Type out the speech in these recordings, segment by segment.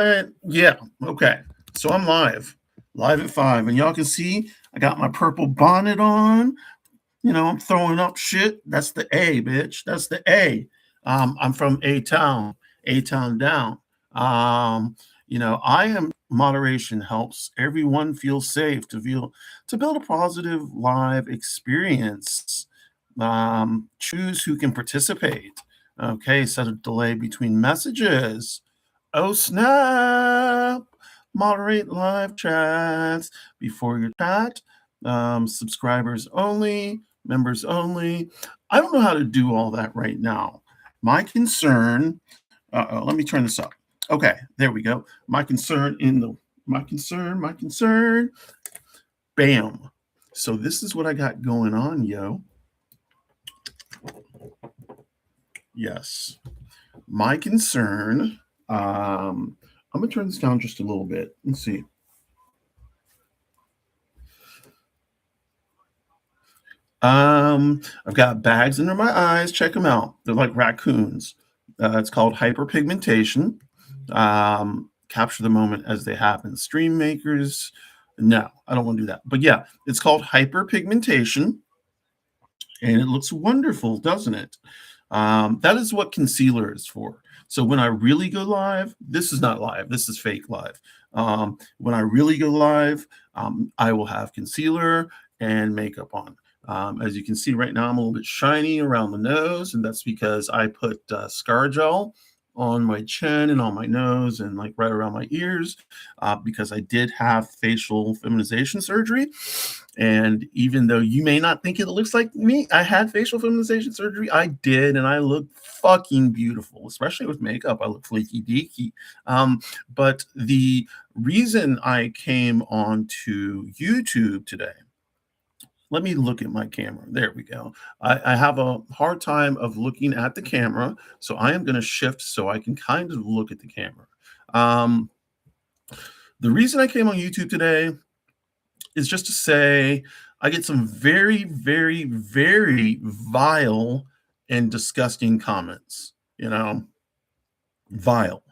Yeah, okay. So I'm live at 5, and y'all can see I got my purple bonnet on. I'm throwing up shit. That's the A, bitch. That's the A. I'm from A Town down. I am moderation helps everyone feel safe to build a positive live experience. Choose who can participate. Okay, set a delay between messages. Oh snap! Moderate live chats before your chat. Subscribers only, members only. I don't know how to do all that right now. My concern. Let me turn this up. Okay, there we go. My concern. Bam. So this is what I got going on, yo. Yes. My concern. I'm gonna turn this down just a little bit. Let's see. I've got bags under my eyes. Check them out. They're like raccoons. It's called hyperpigmentation. Capture the moment as they happen. Stream makers. No, I don't want to do that. But yeah, it's called hyperpigmentation, and it looks wonderful, doesn't it? That is what concealer is for. So when I really go live, this is not live. This is fake live. When I really go live, I will have concealer and makeup on. As you can see right now, I'm a little bit shiny around the nose, and that's because I put scar gel on my chin and on my nose and like right around my ears because I did have facial feminization surgery. And even though you may not think it looks like me, I had facial feminization surgery. I did, and I look fucking beautiful, especially with makeup. I look flaky deaky. But the reason I came onto YouTube today, let me look at my camera. There we go. I have a hard time of looking at the camera, so I am going to shift so I can kind of look at the camera. The reason I came on YouTube today is just to say I get some very, very, very vile and disgusting comments. Vile,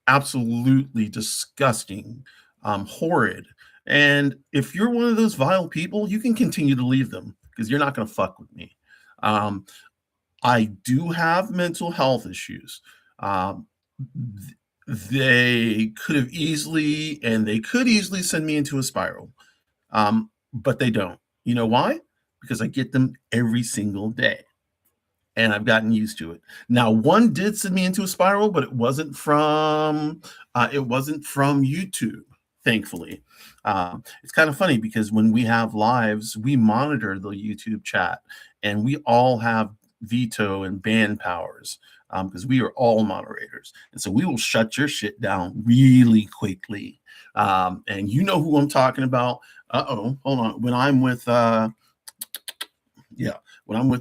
absolutely disgusting, horrid. And if you're one of those vile people, you can continue to leave them because you're not going to fuck with me. I do have mental health issues. Um, they could easily send me into a spiral. But they don't. You know why? Because I get them every single day. And I've gotten used to it. Now, one did send me into a spiral, but it wasn't from YouTube, thankfully. It's kind of funny because when we have lives, we monitor the YouTube chat, and we all have veto and ban powers because we are all moderators, and so we will shut your shit down really quickly. And you know who I'm talking about. Hold on. When I'm with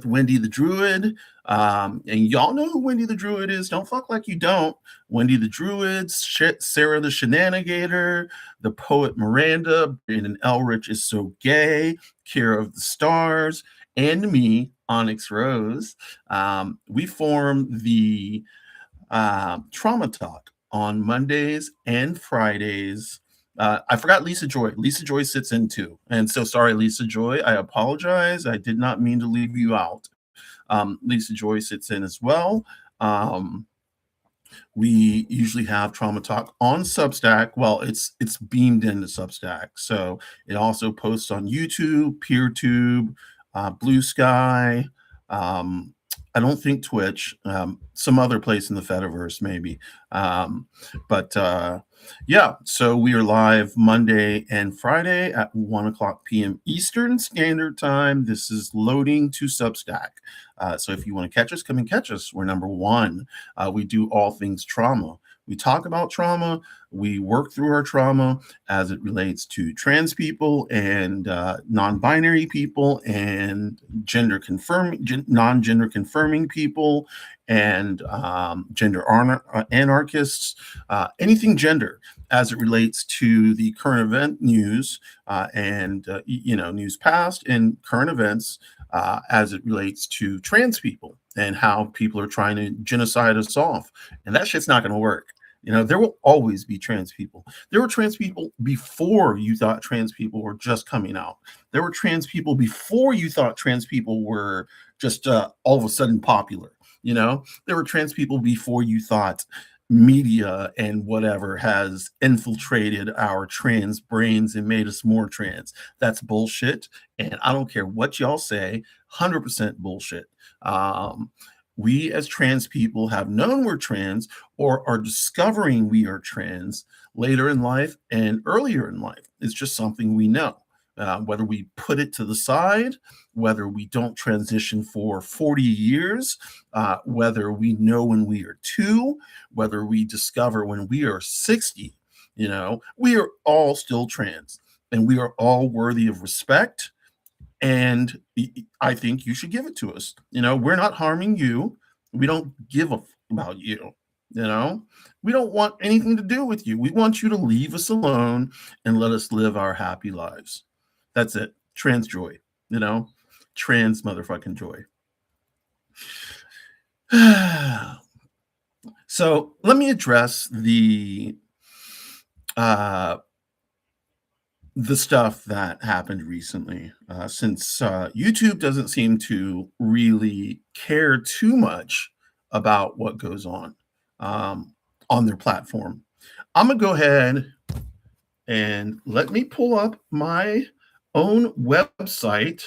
Wendy the Druid, and y'all know who Wendy the Druid is. Don't fuck like you don't. Wendy the Druid, Sarah the Shenanigator, the poet Miranda, Brandon Elrich is so gay, Kira of the Stars, and me, OnyxRose. We form the Trauma Talk on Mondays and Fridays. I forgot Lisa Joy. Lisa Joy sits in too. And so sorry, Lisa Joy. I apologize. I did not mean to leave you out. Lisa Joy sits in as well. We usually have Trauma Talk on Substack. Well, it's beamed into Substack. So it also posts on YouTube, PeerTube, Blue Sky. I don't think Twitch, some other place in the Fediverse, maybe. Yeah, so we are live Monday and Friday at 1 o'clock p.m. Eastern Standard Time. This is loading to Substack. So if you want to catch us, come and catch us. We're number one. We do all things trauma. We talk about trauma. We work through our trauma as it relates to trans people and non-binary people and non-gender confirming people and gender anarchists, anything gender as it relates to the current event news and news past and current events as it relates to trans people and how people are trying to genocide us off. And that shit's not going to work. There will always be trans people. There were trans people before you thought trans people were just coming out. There were trans people before you thought trans people were just all of a sudden popular. There were trans people before you thought media and whatever has infiltrated our trans brains and made us more trans. That's bullshit. And I don't care what y'all say, 100% bullshit. We as trans people have known we're trans or are discovering we are trans later in life and earlier in life. It's just something we know. Whether we put it to the side, whether we don't transition for 40 years, whether we know when we are 2, whether we discover when we are 60, we are all still trans and we are all worthy of respect. And I think you should give it to us. We're not harming you. We don't give a about you. We don't want anything to do with you. We want you to leave us alone and let us live our happy lives. That's it. Trans joy, trans motherfucking joy. So let me address the stuff that happened recently, since YouTube doesn't seem to really care too much about what goes on their platform. I'm gonna go ahead and let me pull up my own website,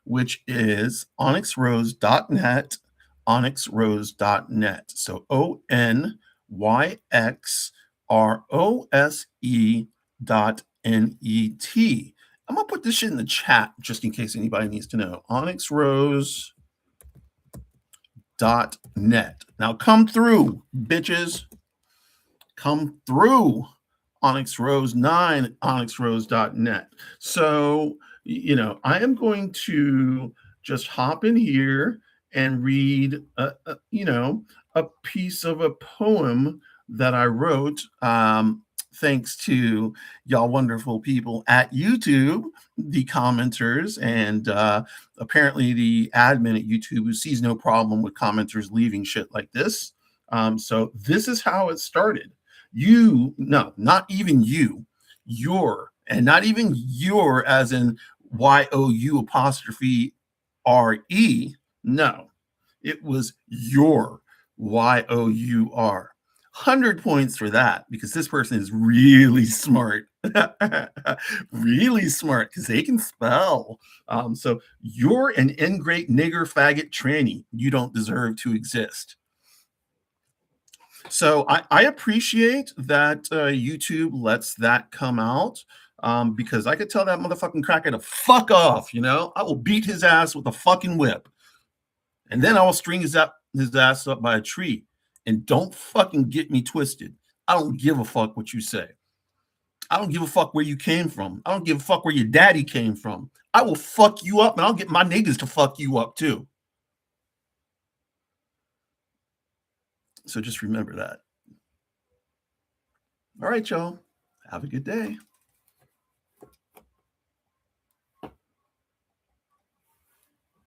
which is OnyxRose.net, OnyxRose.net. So ONYXROSE.net. I'm gonna put this shit in the chat just in case anybody needs to know. OnyxRose.net. Now come through, bitches. Come through. OnyxRose 9, OnyxRose.net. So, I am going to just hop in here and read, a piece of a poem that I wrote, thanks to y'all wonderful people at YouTube, the commenters, and apparently the admin at YouTube who sees no problem with commenters leaving shit like this. So this is how it started. No, not even and not even your as in YOU apostrophe RE. No, it was your YOUR. 100 points for that because this person is really smart. Really smart because they can spell. So you're an ingrate nigger faggot tranny. You don't deserve to exist. So I appreciate that YouTube lets that come out, because I could tell that motherfucking cracker to fuck off. I will beat his ass with a fucking whip, and then I will string his ass up by a tree. And don't fucking get me twisted. I don't give a fuck what you say. I don't give a fuck where you came from. I don't give a fuck where your daddy came from. I will fuck you up, and I'll get my niggas to fuck you up too. So just remember that. All right, y'all. Have a good day.